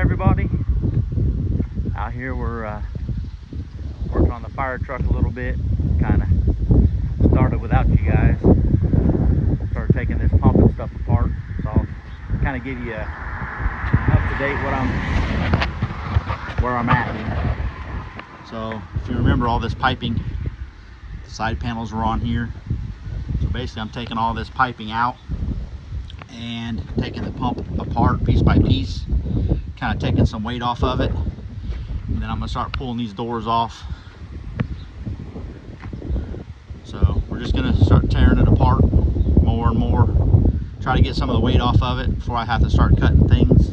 everybody. Out here we're working on the fire truck a little bit. Kind of started without you guys. Started taking this pump and stuff apart. So I'll kind of give you up to date where I'm at here. So if you remember, all this piping, the side panels were on here. So basically I'm taking all this piping out and taking the pump apart piece by piece, kind of taking some weight off of it, and then I'm gonna start pulling these doors off. So we're just gonna start tearing it apart more and more, try to get some of the weight off of it before I have to start cutting things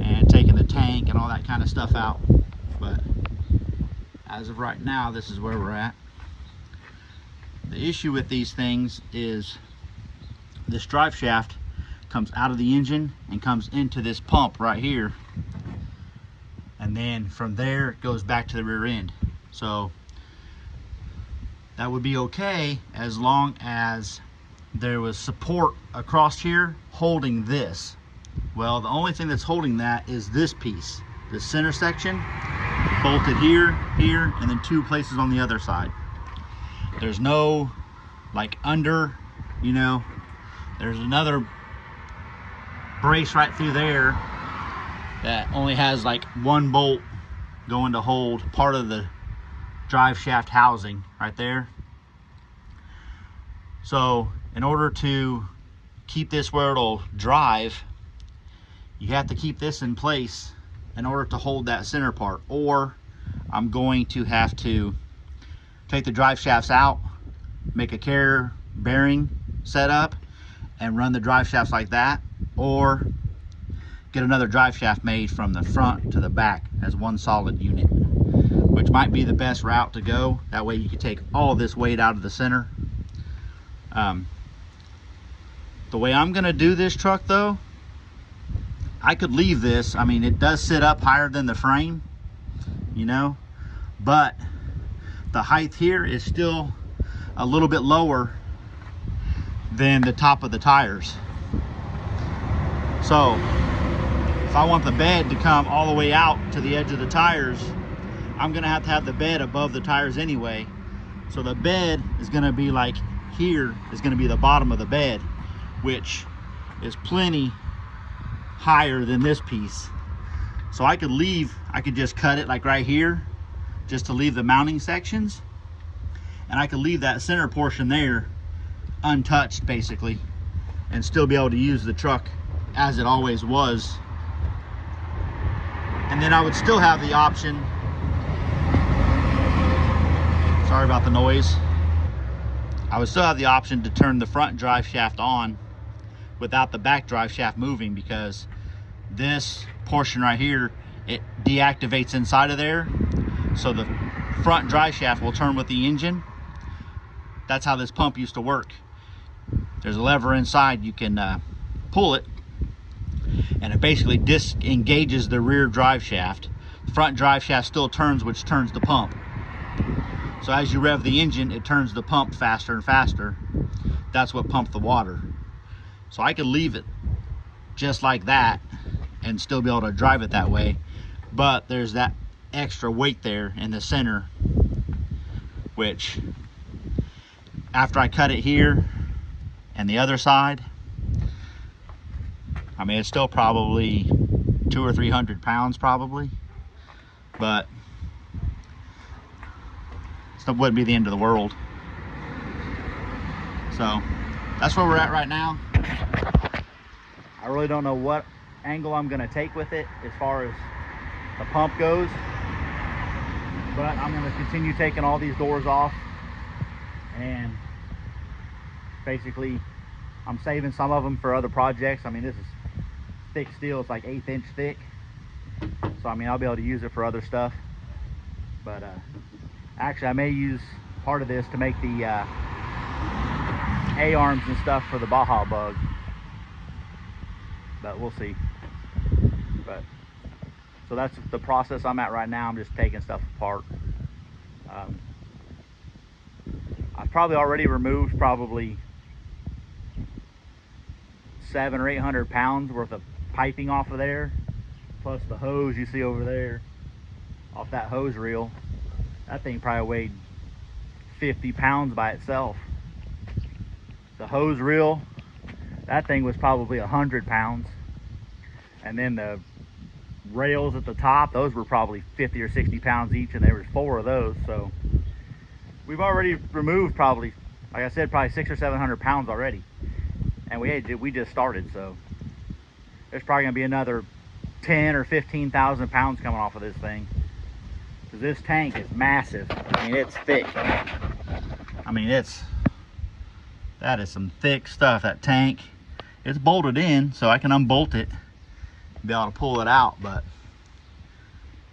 and taking the tank and all that kind of stuff out. But as of right now, this is where we're at. The issue with these things is this drive shaft comes out of the engine and comes into this pump right here, and then from there it goes back to the rear end. So that would be okay as long as there was support across here holding this. Well, the only thing that's holding that is this piece, the center section, bolted here, here, and then two places on the other side. There's no like under, you know, there's another brace right through there that only has like one bolt going to hold part of the drive shaft housing right there. So in order to keep this where it'll drive, you have to keep this in place in order to hold that center part, or I'm going to have to take the drive shafts out, make a carrier bearing setup and run the drive shafts like that, or get another drive shaft made from the front to the back as one solid unit, which might be the best route to go. That way you can take all this weight out of the center. The way I'm gonna do this truck though, I could leave this, I mean, it does sit up higher than the frame, you know, but the height here is still a little bit lower than the top of the tires. So if I want the bed to come all the way out to the edge of the tires, I'm gonna have to have the bed above the tires anyway. So the bed is gonna be like here, is gonna be the bottom of the bed, which is plenty higher than this piece. So I could just cut it like right here, just to leave the mounting sections, and I could leave that center portion there untouched basically, and still be able to use the truck as it always was. And then I would still have the option, sorry about the noise, I would still have the option to turn the front drive shaft on without the back drive shaft moving, because this portion right here, it deactivates inside of there, so the front drive shaft will turn with the engine. That's how this pump used to work. There's a lever inside, you can pull it, and it basically disengages the rear drive shaft. The front drive shaft still turns, which turns the pump. So as you rev the engine, it turns the pump faster and faster. That's what pumped the water. So I could leave it just like that and still be able to drive it that way, but there's that extra weight there in the center, which after I cut it here and the other side, I mean, it's still probably 200 or 300 pounds probably, but it wouldn't be the end of the world. So that's where we're at right now. I really don't know what angle I'm gonna take with it as far as the pump goes, but I'm gonna continue taking all these doors off, and basically I'm saving some of them for other projects. I mean, this is thick steel, it's like 1/8 inch thick, so I mean, I'll be able to use it for other stuff. But actually I may use part of this to make the A-arms and stuff for the Baja Bug, but we'll see. But so that's the process I'm at right now. I'm just taking stuff apart. I've probably already removed probably 700 or 800 pounds worth of piping off of there, plus the hose you see over there off that hose reel. That thing probably weighed 50 pounds by itself. The hose reel, that thing was probably 100 pounds. And then the rails at the top, those were probably 50 or 60 pounds each, and there was 4 of those. So we've already removed probably, like I said, probably 600 or 700 pounds already. And we just started, so there's probably gonna be another 10 or 15,000 pounds coming off of this thing. Because this tank is massive. I mean, it's thick. I mean, that is some thick stuff, that tank. It's bolted in, so I can unbolt it and be able to pull it out, but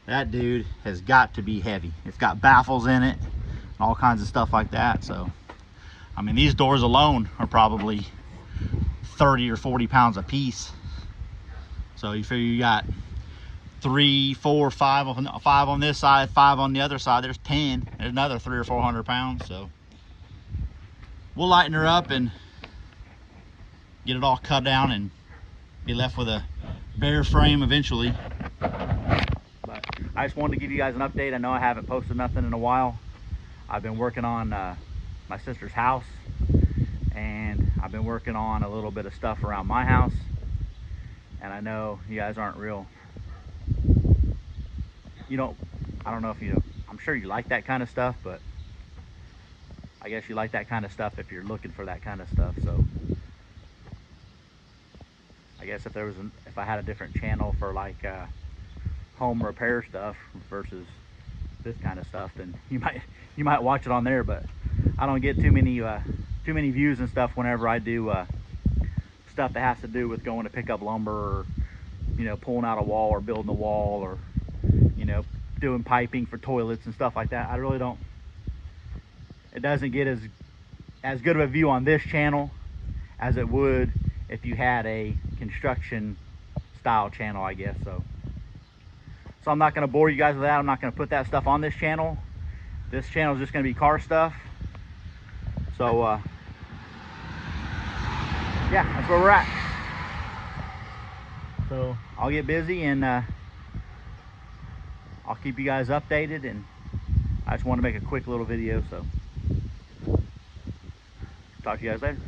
that dude has got to be heavy. It's got baffles in it and all kinds of stuff like that. So, I mean, these doors alone are probably 30 or 40 pounds a piece. So you figure you got 3, 4, 5 on this side, 5 on the other side. There's 10. There's another 300 or 400 pounds. So we'll lighten her up and get it all cut down and be left with a bare frame eventually. But I just wanted to give you guys an update. I know I haven't posted nothing in a while. I've been working on my sister's house, and I've been working on a little bit of stuff around my house. And I know you guys aren't real, I don't know if I'm sure you like that kind of stuff, but I guess you like that kind of stuff if you're looking for that kind of stuff. So I guess if I had a different channel for like home repair stuff versus this kind of stuff, then you might watch it on there. But I don't get too many views and stuff whenever I do stuff that has to do with going to pick up lumber, or pulling out a wall or building a wall, or doing piping for toilets and stuff like that. I really don't, it doesn't get as good of a view on this channel as it would if you had a construction style channel, I guess. So I'm not going to bore you guys with that. I'm not going to put that stuff on this channel. This channel is just going to be car stuff. So yeah, that's where we're at. So I'll get busy and I'll keep you guys updated, and I just want to make a quick little video. So talk to you guys later.